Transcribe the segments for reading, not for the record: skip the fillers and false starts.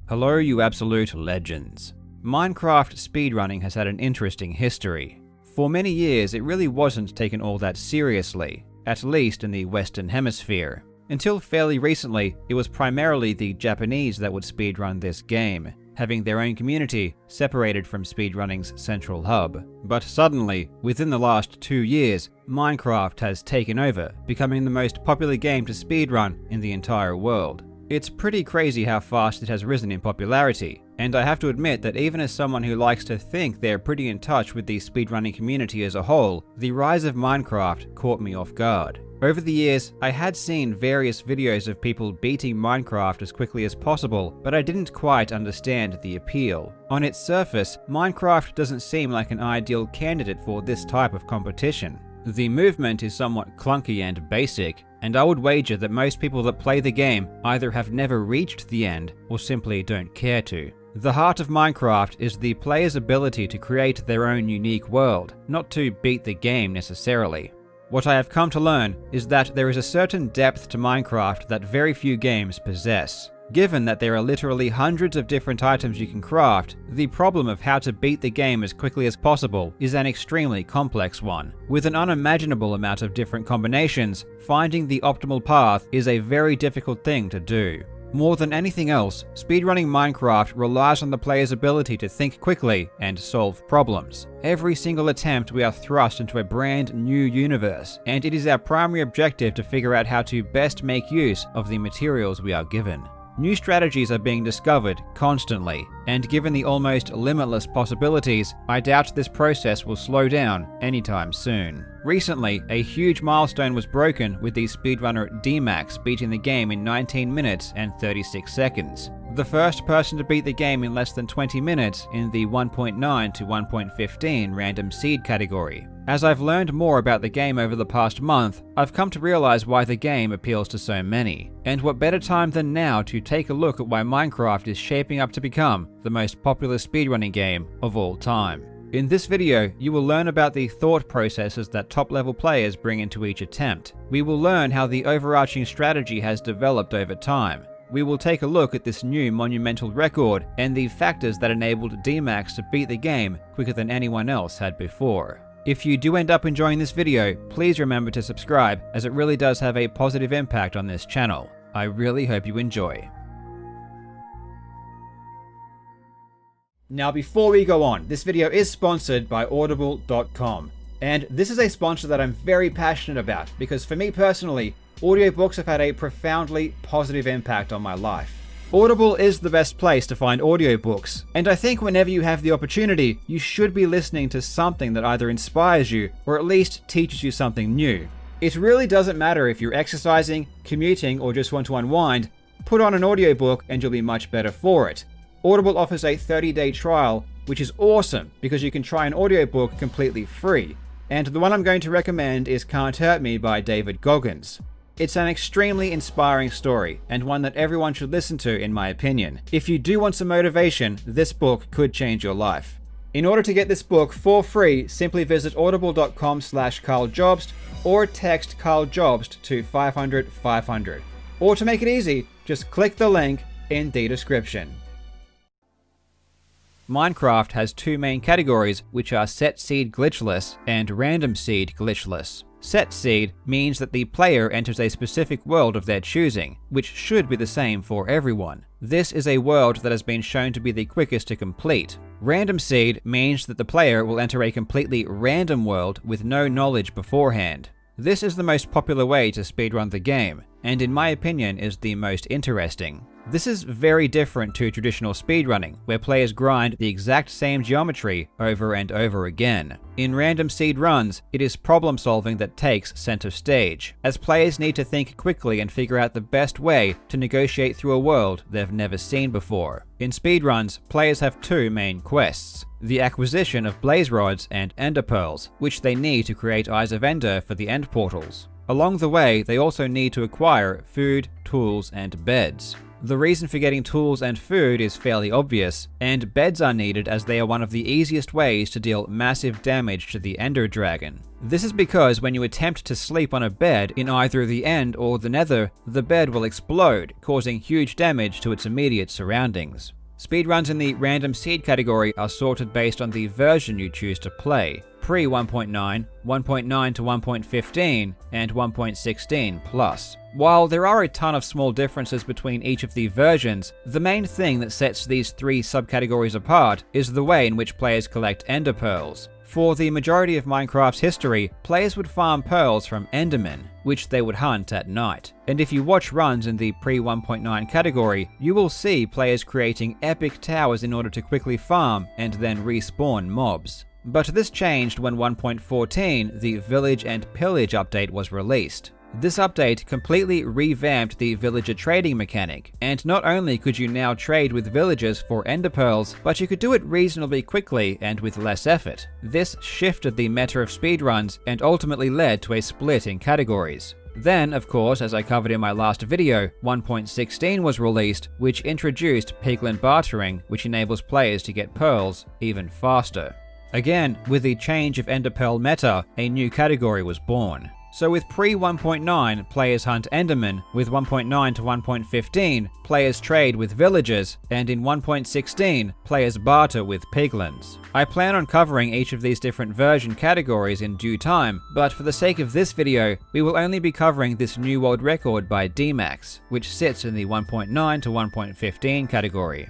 Hello, you absolute legends. Minecraft speedrunning has had an interesting history. For many years, it really wasn't taken all that seriously, at least in the Western Hemisphere. Until fairly recently, it was primarily the Japanese that would speedrun this game, having their own community separated from speedrunning's central hub. But suddenly, within the last 2 years, Minecraft has taken over, becoming the most popular game to speedrun in the entire world. It's pretty crazy how fast it has risen in popularity, and I have to admit that even as someone who likes to think they're pretty in touch with the speedrunning community as a whole, the rise of Minecraft caught me off guard. Over the years, I had seen various videos of people beating Minecraft as quickly as possible, but I didn't quite understand the appeal. On its surface, Minecraft doesn't seem like an ideal candidate for this type of competition. The movement is somewhat clunky and basic, and I would wager that most people that play the game either have never reached the end or simply don't care to. The heart of Minecraft is the player's ability to create their own unique world, not to beat the game necessarily. What I have come to learn is that there is a certain depth to Minecraft that very few games possess. Given that there are literally hundreds of different items you can craft, the problem of how to beat the game as quickly as possible is an extremely complex one. With an unimaginable amount of different combinations, finding the optimal path is a very difficult thing to do. More than anything else, speedrunning Minecraft relies on the player's ability to think quickly and solve problems. Every single attempt we are thrust into a brand new universe, and it is our primary objective to figure out how to best make use of the materials we are given. New strategies are being discovered constantly, and given the almost limitless possibilities, I doubt this process will slow down anytime soon. Recently, a huge milestone was broken with the speedrunner D-Max beating the game in 19 minutes and 36 seconds. The first person to beat the game in less than 20 minutes in the 1.9 to 1.15 random seed category. As I've learned more about the game over the past month, I've come to realize why the game appeals to so many. And what better time than now to take a look at why Minecraft is shaping up to become the most popular speedrunning game of all time. In this video, you will learn about the thought processes that top-level players bring into each attempt. We will learn how the overarching strategy has developed over time. We will take a look at this new monumental record and the factors that enabled D-Max to beat the game quicker than anyone else had before. If you do end up enjoying this video, please remember to subscribe, as it really does have a positive impact on this channel. I really hope you enjoy. Now before we go on, this video is sponsored by audible.com. And this is a sponsor that I'm very passionate about, because for me personally, audiobooks have had a profoundly positive impact on my life. Audible is the best place to find audiobooks, and I think whenever you have the opportunity, you should be listening to something that either inspires you or at least teaches you something new. It really doesn't matter if you're exercising, commuting, or just want to unwind, put on an audiobook and you'll be much better for it. Audible offers a 30-day trial, which is awesome because you can try an audiobook completely free. And the one I'm going to recommend is Can't Hurt Me by David Goggins. It's an extremely inspiring story, and one that everyone should listen to in my opinion. If you do want some motivation, this book could change your life. In order to get this book for free, simply visit audible.com/KarlJobst or text KarlJobst to 500 500. Or to make it easy, just click the link in the description. Minecraft has two main categories, which are set seed glitchless and random seed glitchless. Set seed means that the player enters a specific world of their choosing, which should be the same for everyone. This is a world that has been shown to be the quickest to complete. Random seed means that the player will enter a completely random world with no knowledge beforehand. This is the most popular way to speedrun the game, and in my opinion is the most interesting. This is very different to traditional speedrunning, where players grind the exact same geometry over and over again. In random seed runs, it is problem solving that takes center stage, as players need to think quickly and figure out the best way to negotiate through a world they've never seen before. In speedruns, players have two main quests: the acquisition of blaze rods and ender pearls, which they need to create Eyes of Ender for the end portals. Along the way, they also need to acquire food, tools, and beds. The reason for getting tools and food is fairly obvious, and beds are needed as they are one of the easiest ways to deal massive damage to the Ender Dragon. This is because when you attempt to sleep on a bed in either the End or the Nether, the bed will explode, causing huge damage to its immediate surroundings. Speedruns in the random seed category are sorted based on the version you choose to play, pre 1.9, 1.9 to 1.15, and 1.16 plus. While there are a ton of small differences between each of the versions, the main thing that sets these three subcategories apart is the way in which players collect Ender Pearls. For the majority of Minecraft's history, players would farm pearls from Endermen, which they would hunt at night. And if you watch runs in the pre 1.9 category, you will see players creating epic towers in order to quickly farm and then respawn mobs. But this changed when 1.14, the Village and Pillage update, was released. This update completely revamped the villager trading mechanic, and not only could you now trade with villagers for ender pearls, but you could do it reasonably quickly and with less effort. This shifted the meta of speedruns and ultimately led to a split in categories. Then, of course, as I covered in my last video, 1.16 was released, which introduced piglin bartering, which enables players to get pearls even faster. Again, with the change of ender pearl meta, a new category was born. So with pre-1.9, players hunt Endermen, with 1.9 to 1.15, players trade with villagers, and in 1.16, players barter with piglins. I plan on covering each of these different version categories in due time, but for the sake of this video, we will only be covering this new world record by DMAX, which sits in the 1.9 to 1.15 category.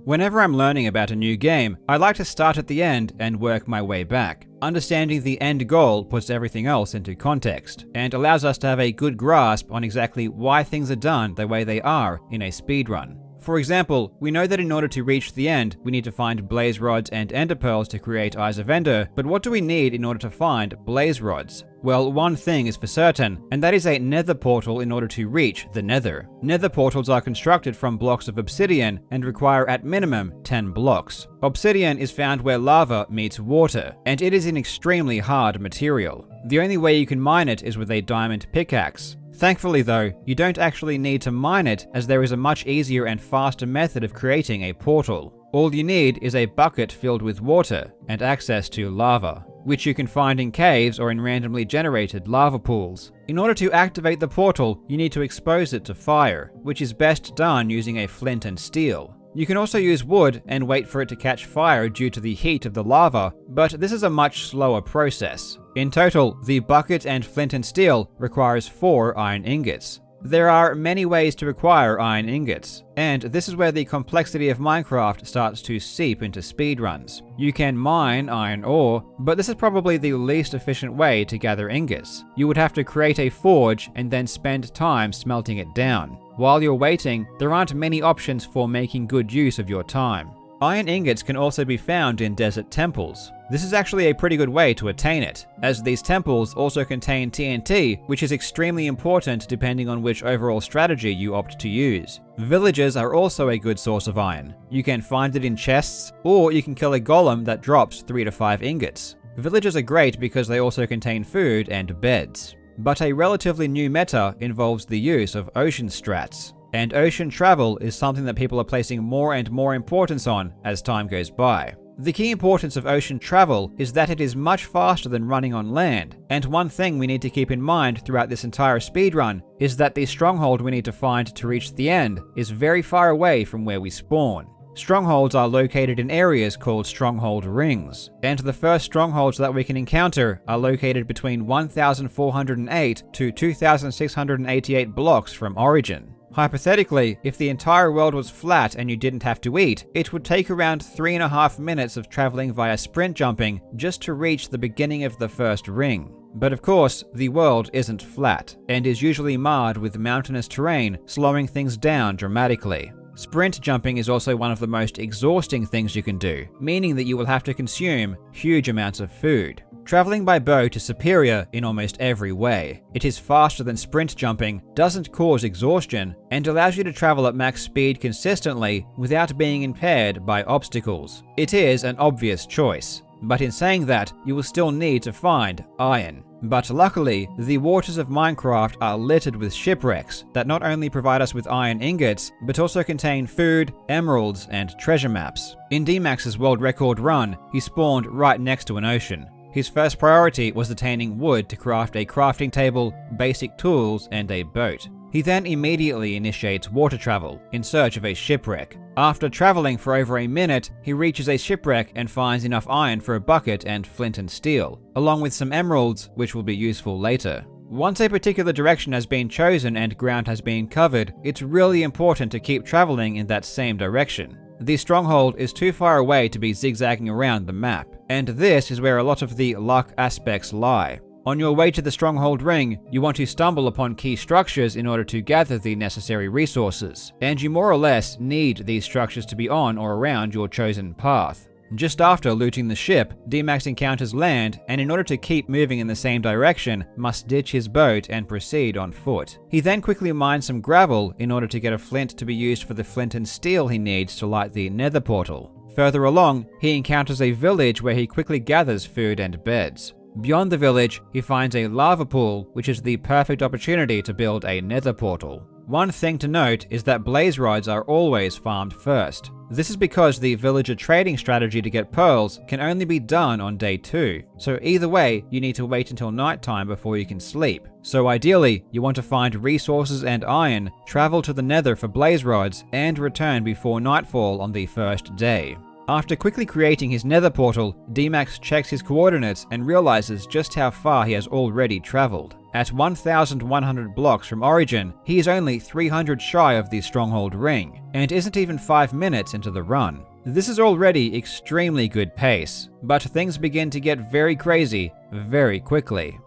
Whenever I'm learning about a new game, I like to start at the end and work my way back. Understanding the end goal puts everything else into context, and allows us to have a good grasp on exactly why things are done the way they are in a speedrun. For example, we know that in order to reach the end, we need to find blaze rods and ender pearls to create Eyes of Ender, but what do we need in order to find blaze rods? Well, one thing is for certain, and that is a nether portal in order to reach the nether. Nether portals are constructed from blocks of obsidian and require at minimum 10 blocks. Obsidian is found where lava meets water, and it is an extremely hard material. The only way you can mine it is with a diamond pickaxe. Thankfully though, you don't actually need to mine it, as there is a much easier and faster method of creating a portal. All you need is a bucket filled with water and access to lava, which you can find in caves or in randomly generated lava pools. In order to activate the portal, you need to expose it to fire, which is best done using a flint and steel. You can also use wood and wait for it to catch fire due to the heat of the lava, but this is a much slower process. In total, the bucket and flint and steel requires 4 iron ingots. There are many ways to acquire iron ingots, and this is where the complexity of Minecraft starts to seep into speedruns. You can mine iron ore, but this is probably the least efficient way to gather ingots. You would have to create a forge and then spend time smelting it down. While you're waiting, there aren't many options for making good use of your time. Iron ingots can also be found in desert temples. This is actually a pretty good way to attain it, as these temples also contain TNT, which is extremely important depending on which overall strategy you opt to use. Villages are also a good source of iron. You can find it in chests, or you can kill a golem that drops 3 to 5 ingots. Villages are great because they also contain food and beds. But a relatively new meta involves the use of ocean strats. And ocean travel is something that people are placing more and more importance on as time goes by. The key importance of ocean travel is that it is much faster than running on land, and one thing we need to keep in mind throughout this entire speedrun is that the stronghold we need to find to reach the end is very far away from where we spawn. Strongholds are located in areas called stronghold rings, and the first strongholds that we can encounter are located between 1408 to 2688 blocks from origin. Hypothetically, if the entire world was flat and you didn't have to eat, it would take around 3.5 minutes of traveling via sprint jumping just to reach the beginning of the first ring. But of course, the world isn't flat, and is usually marred with mountainous terrain, slowing things down dramatically. Sprint jumping is also one of the most exhausting things you can do, meaning that you will have to consume huge amounts of food. Traveling by boat is superior in almost every way. It is faster than sprint jumping, doesn't cause exhaustion, and allows you to travel at max speed consistently without being impaired by obstacles. It is an obvious choice. but in saying that, you will still need to find iron. But luckily, the waters of Minecraft are littered with shipwrecks that not only provide us with iron ingots, but also contain food, emeralds, and treasure maps. In D-Max's world record run, he spawned right next to an ocean. His first priority was attaining wood to craft a crafting table, basic tools, and a boat. He then immediately initiates water travel in search of a shipwreck. After traveling for over a minute, he reaches a shipwreck and finds enough iron for a bucket and flint and steel, along with some emeralds, which will be useful later. Once a particular direction has been chosen and ground has been covered, it's really important to keep traveling in that same direction. The stronghold is too far away to be zigzagging around the map, and this is where a lot of the luck aspects lie. On your way to the stronghold ring, you want to stumble upon key structures in order to gather the necessary resources, and you more or less need these structures to be on or around your chosen path. Just after looting the ship, D-Max encounters land, and in order to keep moving in the same direction, must ditch his boat and proceed on foot. He then quickly mines some gravel in order to get a flint to be used for the flint and steel he needs to light the Nether portal. Further along, he encounters a village where he quickly gathers food and beds. Beyond the village, he finds a lava pool, which is the perfect opportunity to build a Nether portal. One thing to note is that blaze rods are always farmed first. This is because the villager trading strategy to get pearls can only be done on day 2, so either way you need to wait until nighttime before you can sleep. So ideally, you want to find resources and iron, travel to the Nether for blaze rods, and return before nightfall on the first day. After quickly creating his Nether portal, D-Max checks his coordinates and realizes just how far he has already traveled. At 1,100 blocks from origin, he is only 300 shy of the stronghold ring, and isn't even 5 minutes into the run. This is already extremely good pace, but things begin to get very crazy very quickly.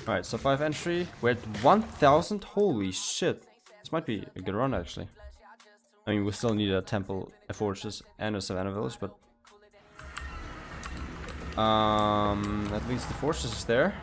Alright, so 5 entry, we're at 1,000, holy shit. This might be a good run, actually. I mean, we still need a temple, a fortress, and a savannah village, but... at least the fortress is there.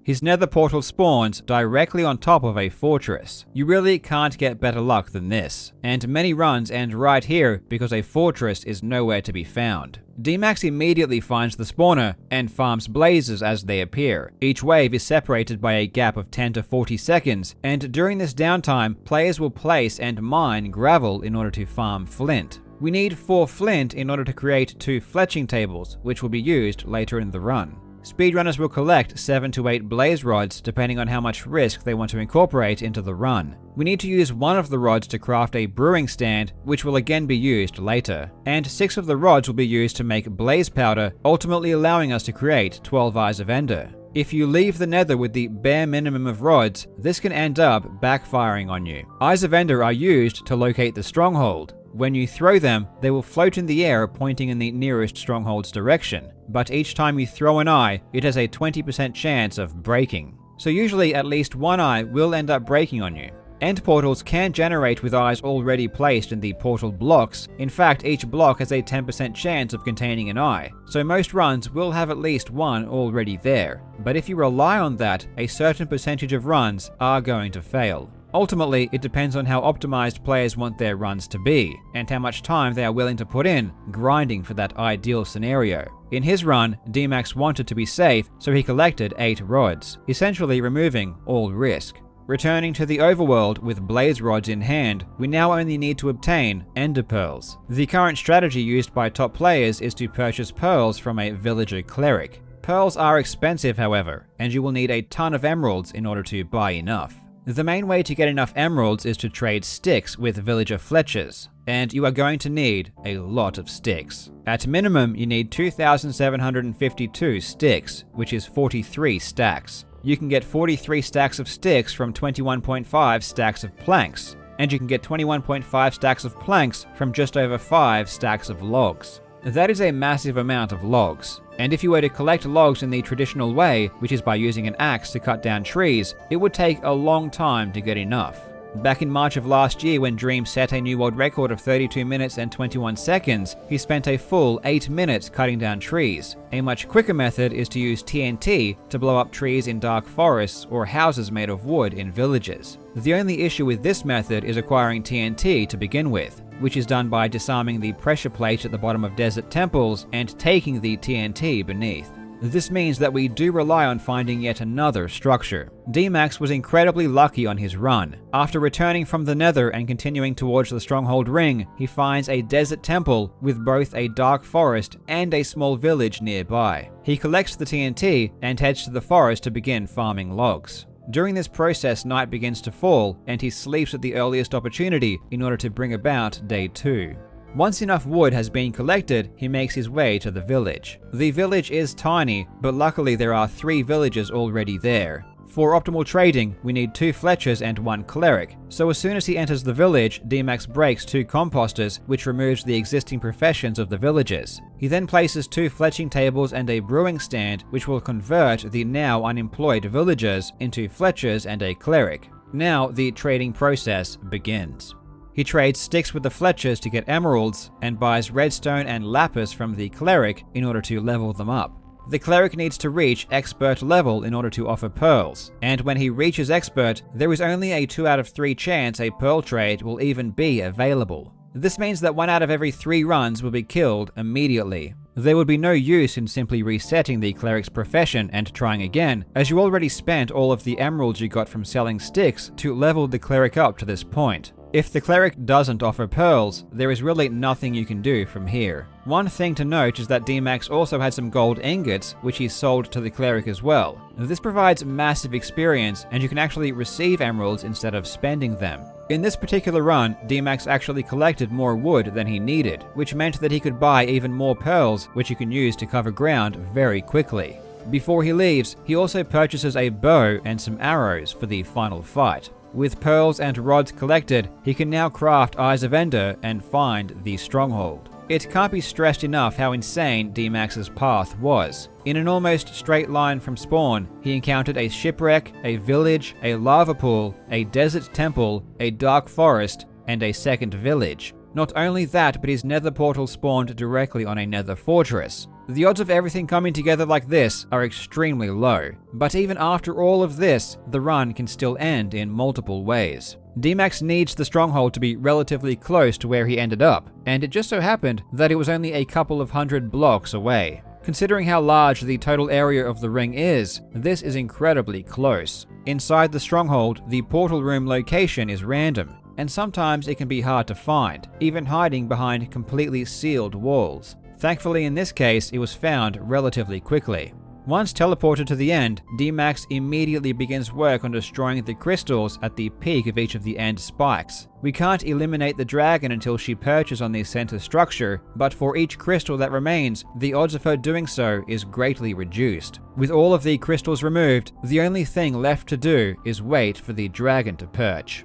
His Nether portal spawns directly on top of a fortress. You really can't get better luck than this, and many runs end right here because a fortress is nowhere to be found. D-Max immediately finds the spawner and farms blazes as they appear. Each wave is separated by a gap of 10 to 40 seconds, and during this downtime, players will place and mine gravel in order to farm flint. We need 4 flint in order to create 2 fletching tables, which will be used later in the run. Speedrunners will collect 7 to 8 blaze rods depending on how much risk they want to incorporate into the run. We need to use one of the rods to craft a brewing stand, which will again be used later. And 6 of the rods will be used to make blaze powder, ultimately allowing us to create 12 Eyes of Ender. If you leave the Nether with the bare minimum of rods, this can end up backfiring on you. Eyes of Ender are used to locate the stronghold. When you throw them, they will float in the air pointing in the nearest stronghold's direction, but each time you throw an eye, it has a 20% chance of breaking. So usually at least one eye will end up breaking on you. End portals can generate with eyes already placed in the portal blocks. In fact, each block has a 10% chance of containing an eye, so most runs will have at least one already there. But if you rely on that, a certain percentage of runs are going to fail. Ultimately, it depends on how optimized players want their runs to be, and how much time they are willing to put in grinding for that ideal scenario. In his run, D-Max wanted to be safe, so he collected 8 rods, essentially removing all risk. Returning to the overworld with blaze rods in hand, we now only need to obtain ender pearls. The current strategy used by top players is to purchase pearls from a villager cleric. Pearls are expensive, however, and you will need a ton of emeralds in order to buy enough. The main way to get enough emeralds is to trade sticks with villager fletchers, and you are going to need a lot of sticks. At minimum, you need 2,752 sticks, which is 43 stacks. You can get 43 stacks of sticks from 21.5 stacks of planks, and you can get 21.5 stacks of planks from just over 5 stacks of logs. That is a massive amount of logs, and if you were to collect logs in the traditional way, which is by using an axe to cut down trees, it would take a long time to get enough. Back in March of last year, when Dream set a new world record of 32 minutes and 21 seconds, he spent a full 8 minutes cutting down trees. A much quicker method is to use TNT to blow up trees in dark forests or houses made of wood in villages. The only issue with this method is acquiring TNT to begin with, which is done by disarming the pressure plate at the bottom of desert temples and taking the TNT beneath. This means that we do rely on finding yet another structure. D-Max was incredibly lucky on his run. After returning from the Nether and continuing towards the Stronghold Ring, he finds a desert temple with both a dark forest and a small village nearby. He collects the TNT and heads to the forest to begin farming logs. During this process, night begins to fall, and he sleeps at the earliest opportunity in order to bring about day 2. Once enough wood has been collected, he makes his way to the village. The village is tiny, but luckily there are 3 villagers already there. For optimal trading, we need 2 Fletchers and 1 Cleric, so as soon as he enters the village, D-Max breaks 2 composters, which removes the existing professions of the villagers. He then places 2 fletching tables and a brewing stand, which will convert the now unemployed villagers into Fletchers and a Cleric. Now the trading process begins. He trades sticks with the Fletchers to get emeralds, and buys redstone and lapis from the Cleric in order to level them up. The Cleric needs to reach expert level in order to offer pearls, and when he reaches expert, there is only a 2 out of 3 chance a pearl trade will even be available. This means that 1 out of every 3 runs will be killed immediately. There would be no use in simply resetting the Cleric's profession and trying again, as you already spent all of the emeralds you got from selling sticks to level the Cleric up to this point. If the Cleric doesn't offer pearls, there is really nothing you can do from here. One thing to note is that D-Max also had some gold ingots, which he sold to the Cleric as well. This provides massive experience, and you can actually receive emeralds instead of spending them. In this particular run, D-Max actually collected more wood than he needed, which meant that he could buy even more pearls, which he can use to cover ground very quickly. Before he leaves, he also purchases a bow and some arrows for the final fight. With pearls and rods collected, he can now craft Eyes of Ender and find the stronghold. It can't be stressed enough how insane D-Max's path was. In an almost straight line from spawn, he encountered a shipwreck, a village, a lava pool, a desert temple, a dark forest, and a second village. Not only that, but his nether portal spawned directly on a nether fortress. The odds of everything coming together like this are extremely low, but even after all of this, the run can still end in multiple ways. D-Max needs the stronghold to be relatively close to where he ended up, and it just so happened that it was only a couple of 100 blocks away. Considering how large the total area of the ring is, this is incredibly close. Inside the stronghold, the portal room location is random, and sometimes it can be hard to find, even hiding behind completely sealed walls. Thankfully in this case, it was found relatively quickly. Once teleported to the end, D-Max immediately begins work on destroying the crystals at the peak of each of the end spikes. We can't eliminate the dragon until she perches on the center structure, but for each crystal that remains, the odds of her doing so is greatly reduced. With all of the crystals removed, the only thing left to do is wait for the dragon to perch.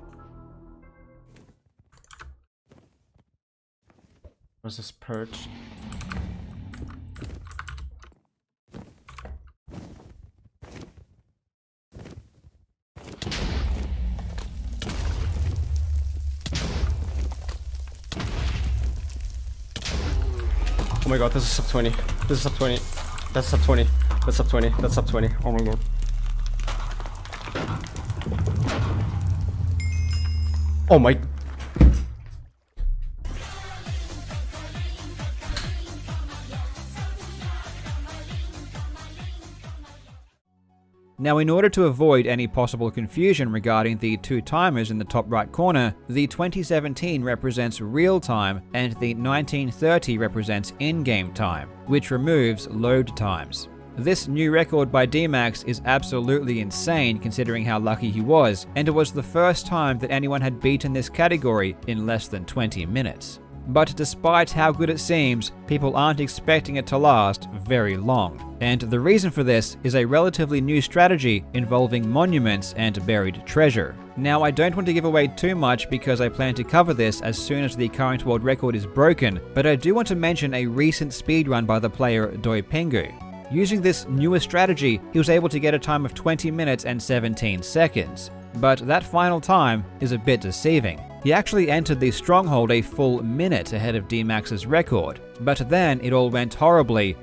Where's this perch? Oh my god, this is sub 20. This is sub 20. That's sub 20. That's sub 20. That's sub 20. Oh my god. Oh my. Now, in order to avoid any possible confusion regarding the 2 timers in the top right corner, the 2017 represents real time and the 1930 represents in-game time, which removes load times. This new record by D-Max is absolutely insane considering how lucky he was, and it was the first time that anyone had beaten this category in less than 20 minutes. But despite how good it seems, people aren't expecting it to last very long. And the reason for this is a relatively new strategy involving monuments and buried treasure. Now, I don't want to give away too much because I plan to cover this as soon as the current world record is broken, but I do want to mention a recent speedrun by the player Doipingu. Using this newer strategy, he was able to get a time of 20 minutes and 17 seconds. but that final time is a bit deceiving. He actually entered the stronghold a full minute ahead of D-Max's record, but then it all went horribly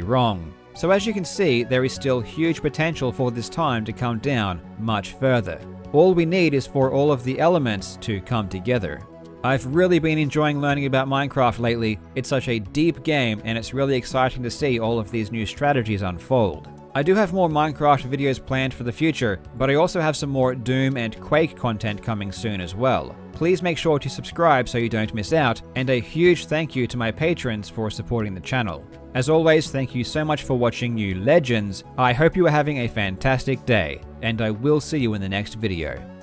wrong. So as you can see, there is still huge potential for this time to come down much further. All we need is for all of the elements to come together. I've really been enjoying learning about Minecraft lately. It's such a deep game, and it's really exciting to see all of these new strategies unfold. I do have more Minecraft videos planned for the future, but I also have some more Doom and Quake content coming soon as well. Please make sure to subscribe so you don't miss out, and a huge thank you to my patrons for supporting the channel. As always, thank you so much for watching, you legends. I hope you are having a fantastic day, and I will see you in the next video.